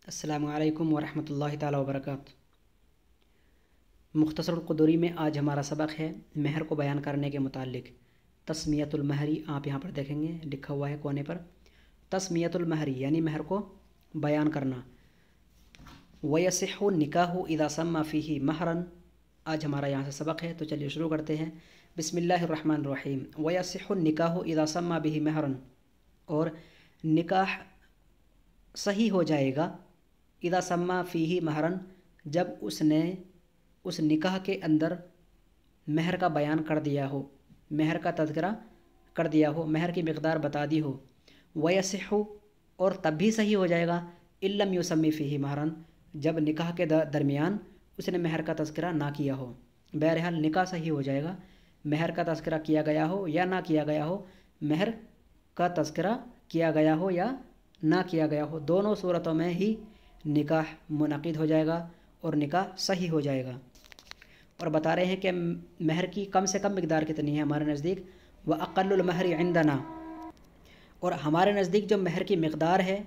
السلام علیکم ورحمۃ اللہ تعالیٰ وبرکاتہ۔ مختصر القدوری میں آج ہمارا سبق ہے مہر کو بیان کرنے کے متعلق۔ تسمیۃ المہری آپ یہاں پر دیکھیں گے لکھا ہوا ہے کونے پر، تسمیۃ المہری یعنی مہر کو بیان کرنا۔ وَيَصِحُّ النِّكَاحُ إِذَا سَمَّى فِيهِ مَهْرًا، آج ہمارا یہاں سے سبق ہے تو چلیے شروع کرتے ہیں۔ بسم اللہ الرحمن الرحیم۔ وَيَصِحُّ النِّكَاحُ إِذَا سَمَّى بِهِ مَهْرًا، اور نکاح صحیح ہو جائے گا اذا سما فیہ مہرن، جب اس نے اس نکاح کے اندر مہر کا بیان کر دیا ہو، مہر کا تذکرہ کر دیا ہو، مہر کی مقدار بتا دی ہو۔ ویصح، اور تب بھی صحیح ہو جائے گا ان لم یسمی فیہ مہرن، جب نکاح کے درمیان اس نے مہر کا تذکرہ نہ کیا ہو۔ بہرحال نکاح صحیح ہو جائے گا مہر کا تذکرہ کیا گیا ہو یا نہ کیا گیا ہو، مہر کا تذکرہ کیا گیا ہو یا نہ کیا گیا ہو، دونوں صورتوں میں ہی نکاح منعقد ہو جائے گا اور نکاح صحیح ہو جائے گا۔ اور بتا رہے ہیں کہ مہر کی کم سے کم مقدار کتنی ہے ہمارے نزدیک، وَأَقَلُّ الْمَهْرِ عِنْدَنَا، اور ہمارے نزدیک جو مہر کی مقدار ہے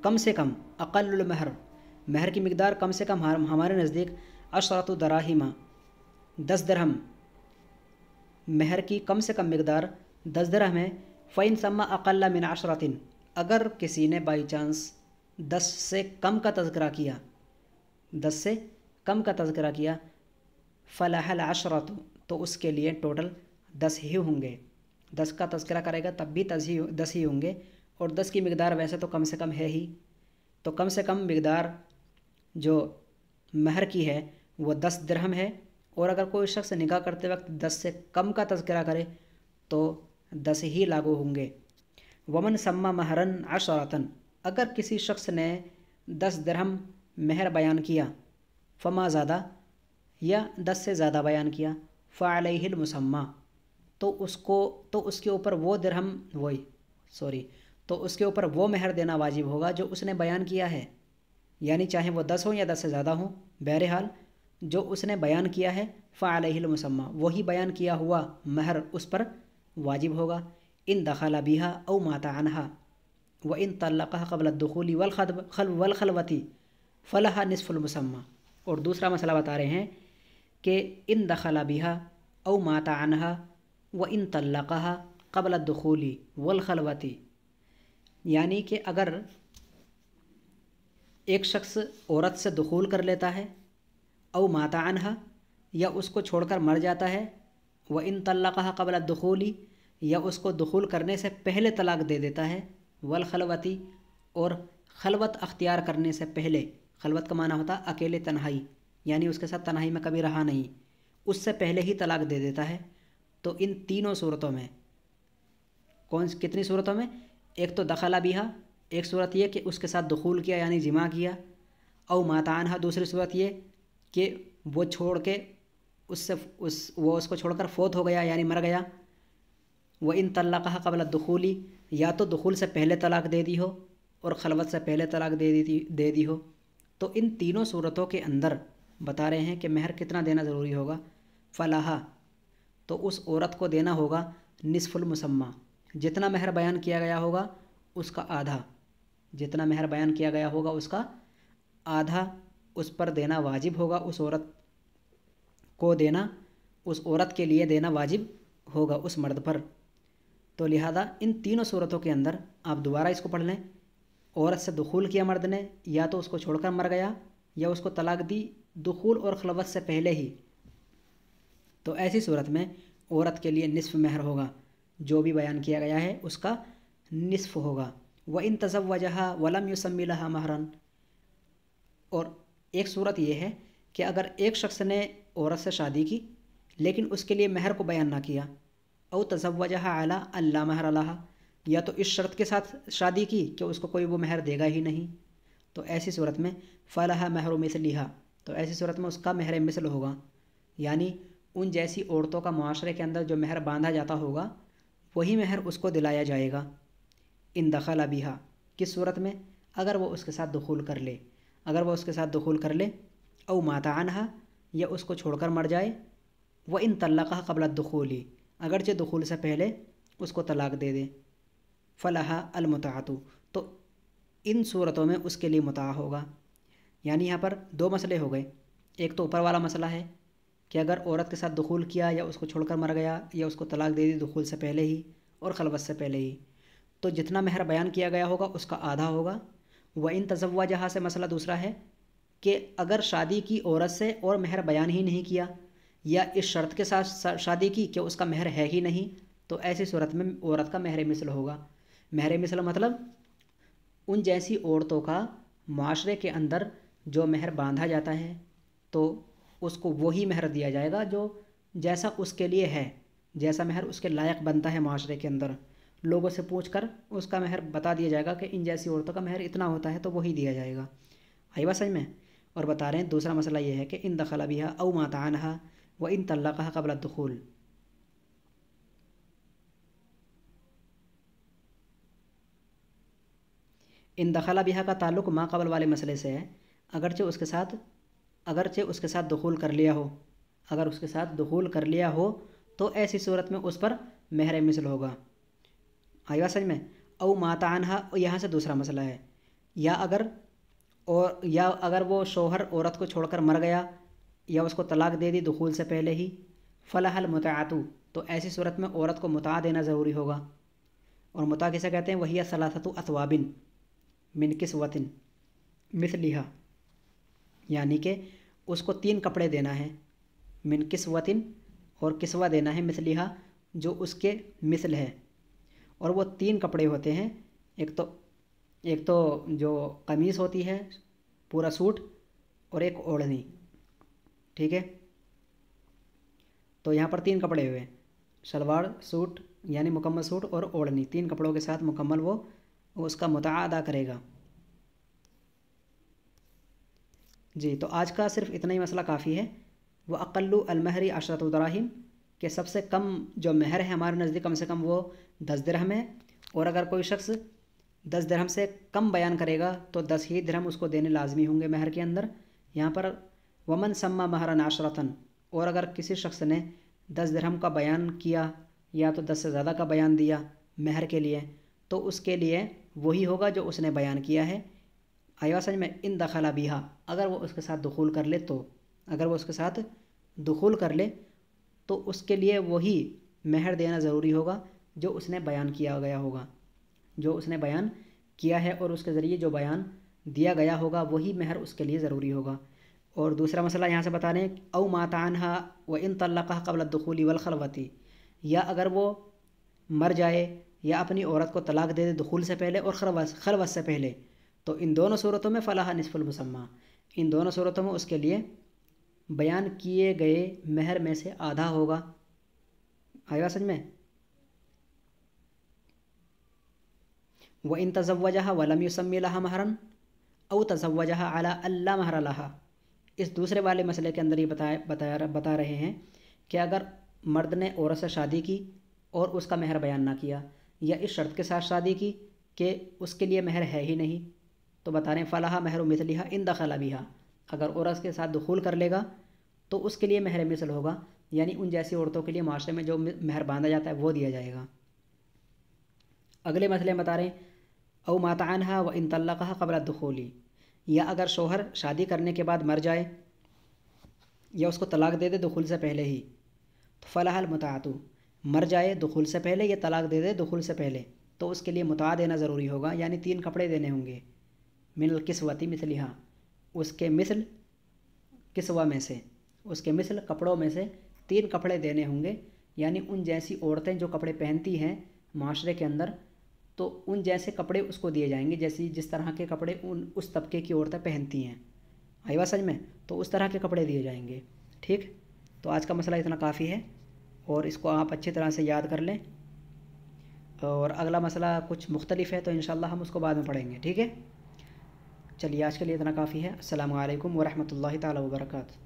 کم سے کم، اقل المہر، مہر کی مقدار کم سے کم ہمارے نزدیک 10 دراہم، 10 درہم، مہر کی کم سے کم مقدار 10 درہم ہے۔ فَإِنْ سَمَّ أَقَلَّ مِنْ 10، اگر کسی نے بائی چانس 10 سے کم کا تذکرہ کیا، 10 سے کم کا تذکرہ کیا، فَلَهَا الْعَشْرَةُ، تو اس کے لیے ٹوٹل 10 ہی ہوں گے۔ 10 کا تذکرہ کرے گا تب بھی 10 ہی ہوں گے، اور 10 کی مقدار ویسے تو کم سے کم ہے ہی، تو کم سے کم مقدار جو مہر کی ہے وہ 10 درہم ہے، اور اگر کوئی شخص نکاح کرتے وقت 10 سے کم کا تذکرہ کرے تو 10 ہی لاگو ہوں گے۔ وَمَنْ سَمَّى مَهْرًا 10، اگر کسی شخص نے 10 درہم مہر بیان کیا، فما زیادہ، یا 10 سے زیادہ بیان کیا، فعلیہ المسمى، تو اس کے اوپر وہ درہم تو اس کے اوپر وہ مہر دینا واجب ہوگا جو اس نے بیان کیا ہے، یعنی چاہے وہ 10 ہوں یا 10 سے زیادہ ہوں، بہرحال جو اس نے بیان کیا ہے فعلیہ المسمى، وہی بیان کیا ہوا مہر اس پر واجب ہوگا۔ ان دخل بها او مات عنها وان طلقها قبل الدخول والخلوة فلها نصف المسمى، اور دوسرا مسئلہ بتا رہے ہیں کہ ان دخل بها او مات عنها وان طلقها قبل الدخول والخلوة، یعنی کہ اگر ایک شخص عورت سے دخول کر لیتا ہے، او مات عنها، یا اس کو چھوڑ کر مر جاتا ہے، وان طلقها قبل الدخول، یا اس کو دخول کرنے سے پہلے طلاق دے دیتا ہے، والخلوتی، اور خلوت اختیار کرنے سے پہلے، خلوت کا معنی ہوتا ہے اکیلے تنہائی، یعنی اس کے ساتھ تنہائی میں کبھی رہا نہیں، اس سے پہلے ہی طلاق دے دیتا ہے، تو ان تینوں صورتوں میں کتنی صورتوں میں؟ ایک تو دخل بہا، ایک صورت یہ کہ اس کے ساتھ دخول کیا یعنی جماع کیا، او مات عنہا، دوسری صورت یہ کہ وہ چھوڑ کے وہ اس کو چھوڑ کر فوت ہو گیا یعنی مر گیا، وَإِن طَلَّقَهَا قَبْلَ الدُّخُولِ، یا تو دخول سے پہلے طلاق دے دی ہو اور خلوت سے پہلے طلاق دے دی ہو، تو ان تینوں صورتوں کے اندر بتا رہے ہیں کہ مہر کتنا دینا ضروری ہوگا، فلاحا، تو اس عورت کو دینا ہوگا نصف المسمى، جتنا مہر بیان کیا گیا ہوگا اس کا آدھا، جتنا مہر بیان کیا گیا ہوگا اس کا آدھا اس پر دینا واجب ہوگا، اس عورت کو دینا، اس عورت کے لیے دینا واجب ہوگا اس مرد پر۔ تو لہذا ان تینوں صورتوں کے اندر آپ دوبارہ اس کو پڑھ لیں، عورت سے دخول کیا مرد نے، یا تو اس کو چھوڑ کر مر گیا، یا اس کو طلاق دی دخول اور خلوت سے پہلے ہی، تو ایسی صورت میں عورت کے لیے نصف مہر ہوگا، جو بھی بیان کیا گیا ہے اس کا نصف ہوگا۔ وَإِن تَزَوَّجَهَا وَلَمْ يُسَمِّ لَهَا مَهْرًا، اور ایک صورت یہ ہے کہ اگر ایک شخص نے عورت سے شادی کی لیکن اس کے لیے مہر کو بیان نہ کیا، او تزوجها علی الا مہر لها، یا تو اس شرط کے ساتھ شادی کی کہ اس کو کوئی وہ مہر دے گا ہی نہیں، تو ایسی صورت میں فلها مہر مثلها، تو ایسی صورت میں اس کا مہر مثل ہوگا، یعنی ان جیسی عورتوں کا معاشرے کے اندر جو مہر باندھا جاتا ہوگا وہی مہر اس کو دلایا جائے گا۔ ان دخل بها، کس صورت میں؟ اگر وہ اس کے ساتھ دخول کر لے، اگر وہ اس کے ساتھ دخول کر لے، او مات عنها، یا اس کو چھوڑ کر مر جائے، وَإِن طَلَّقَهَا قَبْلَ الدُّخُولِ، اگرچہ دخول سے پہلے اس کو طلاق دے دے، فَلَهَا الْمُتْعَةُ، تو ان صورتوں میں اس کے لیے متاع ہوگا۔ یعنی یہاں پر دو مسئلے ہو گئے، ایک تو اوپر والا مسئلہ ہے کہ اگر عورت کے ساتھ دخول کیا یا اس کو چھوڑ کر مر گیا یا اس کو طلاق دے دی دخول سے پہلے ہی اور خلوت سے پہلے ہی، تو جتنا مہر بیان کیا گیا ہوگا اس کا آدھا ہوگا۔ وَإِن تَزَوَّجَهَا سے مسئلہ دوسرا ہے کہ اگر شادی کی عورت سے اور مہر بیان ہی نہیں کیا یا اس شرط کے ساتھ شادی کی کہ اس کا مہر ہے ہی نہیں، تو ایسی صورت میں عورت کا مہر مثل ہوگا۔ مہر مثل مطلب ان جیسی عورتوں کا معاشرے کے اندر جو مہر باندھا جاتا ہے تو اس کو وہی مہر دیا جائے گا جو جیسا اس کے لیے ہے، جیسا مہر اس کے لائق بنتا ہے معاشرے کے اندر۔ لوگوں سے پوچھ کر اس کا مہر بتا دیا جائے گا کہ ان جیسی عورتوں کا مہر اتنا ہوتا ہے تو وہی دیا جائے گا۔ آئی بات سمجھ میں؟ اور بتا رہے ہیں دوسرا مسئلہ یہ ہے کہ ان دخل بہا او مات عنہا وان طلقها قبل الدخول۔ ان دخل بہا کا تعلق ما قبل والے مسئلے سے ہے، اگرچہ اس کے ساتھ دخول کر لیا ہو، اگر اس کے ساتھ دخول کر لیا ہو تو ایسی صورت میں اس پر مہر مثل ہوگا۔ آئی بات سمجھ میں؟ او مات عنہا یہاں سے دوسرا مسئلہ ہے، یا اگر وہ شوہر عورت کو چھوڑ کر مر گیا یا اس کو طلاق دے دی دخول سے پہلے ہی، فلح المتعۃ، تو ایسی صورت میں عورت کو متاع دینا ضروری ہوگا۔ اور متاع کسے کہتے ہیں؟ وہی ثلاثۃ اثواب من کسوۃ مثلھا، یعنی کہ اس کو 3 کپڑے دینا ہے، من کسوۃ، اور کسوہ دینا ہے مثلھا جو اس کے مثل ہے۔ اور وہ 3 کپڑے ہوتے ہیں، ایک تو جو قمیص ہوتی ہے پورا سوٹ، اور ایک اوڑھنی، ٹھیک ہے؟ تو یہاں پر 3 کپڑے ہوئے، شلوار سوٹ یعنی مکمل سوٹ اور اوڑھنی، 3 کپڑوں کے ساتھ مکمل وہ اس کا متاع ادا کرے گا۔ جی تو آج کا صرف اتنا ہی مسئلہ کافی ہے۔ وَأَقَلُّ الْمَهْرِ 10 دراہم، کہ سب سے کم جو مہر ہے ہمارے نزدیک کم سے کم وہ 10 درہم ہے، اور اگر کوئی شخص 10 درہم سے کم بیان کرے گا تو 10 ہی درہم اس کو دینے لازمی ہوں گے مہر کے اندر۔ یہاں پر ومن سما مہرًا 10، اور اگر کسی شخص نے 10 درہم کا بیان کیا یا تو 10 سے زیادہ کا بیان دیا مہر کے لیے، تو اس کے لیے وہی ہوگا جو اس نے بیان کیا ہے۔ آئی بات سمجھ میں؟ ان دخل بہا، اگر وہ اس کے ساتھ دخول کر لے تو اس کے لیے وہی مہر دینا ضروری ہوگا جو اس نے بیان کیا گیا ہوگا، جو اس نے بیان کیا ہے، اور اس کے ذریعے جو بیان دیا گیا ہوگا وہی مہر اس کے لیے ضروری ہوگا۔ اور دوسرا مسئلہ یہاں سے بتا رہے ہیں او مات عنہا وان طلقها قبل الدخول والخلوۃ، یا اگر وہ مر جائے یا اپنی عورت کو طلاق دے دے دخول سے پہلے اور خلوت سے پہلے، تو ان دونوں صورتوں میں فلاح نصف المسمى، ان دونوں صورتوں میں اس کے لیے بیان کیے گئے مہر میں سے آدھا ہوگا۔ آئی بات سمجھ میں؟ وَإِن تَزَوَّجَهَا وَلَمْ يُسَمِّ لَهَا مَهْرًا أَوْ تَزَوَّجَهَا عَلَىٰ أَلَّا مَهْرَ لَهَا، اس دوسرے والے مسئلے کے اندر یہ بتا رہے ہیں کہ اگر مرد نے عورت سے شادی کی اور اس کا مہر بیان نہ کیا، یا اس شرط کے ساتھ شادی کی کہ اس کے لیے مہر ہے ہی نہیں، تو بتا رہے ہیں فلاح مہر مثلھا ان دخل بہا، اگر عورت کے ساتھ دخول کر لے گا تو اس کے لیے مہر مثل ہوگا، یعنی ان جیسی عورتوں کے لیے معاشرے میں جو مہر باندھا جاتا ہے وہ دیا جائے گا۔ اگلے مسئلے میں بتا رہے ہیں او مات عنہا وان طلقها قبل الدخول، یا اگر شوہر شادی کرنے کے بعد مر جائے یا اس کو طلاق دے دے دخول سے پہلے ہی، تو فلاح المتعۃ، مر جائے دخول سے پہلے یا طلاق دے دے دخول سے پہلے، تو اس کے لیے متاع دینا ضروری ہوگا، یعنی 3 کپڑے دینے ہوں گے، من الکسوۃ مثلھا، اس کے مثل کسوہ میں سے، اس کے مثل کپڑوں میں سے 3 کپڑے دینے ہوں گے، یعنی ان جیسی عورتیں جو کپڑے پہنتی ہیں معاشرے کے اندر، تو ان جیسے کپڑے اس کو دیے جائیں گے جس طرح کے کپڑے اس طبقے کی عورتیں پہنتی ہیں۔ آئی بات سمجھ میں؟ تو اس طرح کے کپڑے دیے جائیں گے۔ ٹھیک، تو آج کا مسئلہ اتنا کافی ہے، اور اس کو آپ اچھی طرح سے یاد کر لیں، اور اگلا مسئلہ کچھ مختلف ہے تو انشاءاللہ ہم اس کو بعد میں پڑھیں گے۔ ٹھیک ہے، چلیے آج کے لیے اتنا کافی ہے۔ السلام علیکم ورحمۃ اللہ تعالیٰ وبرکاتہ۔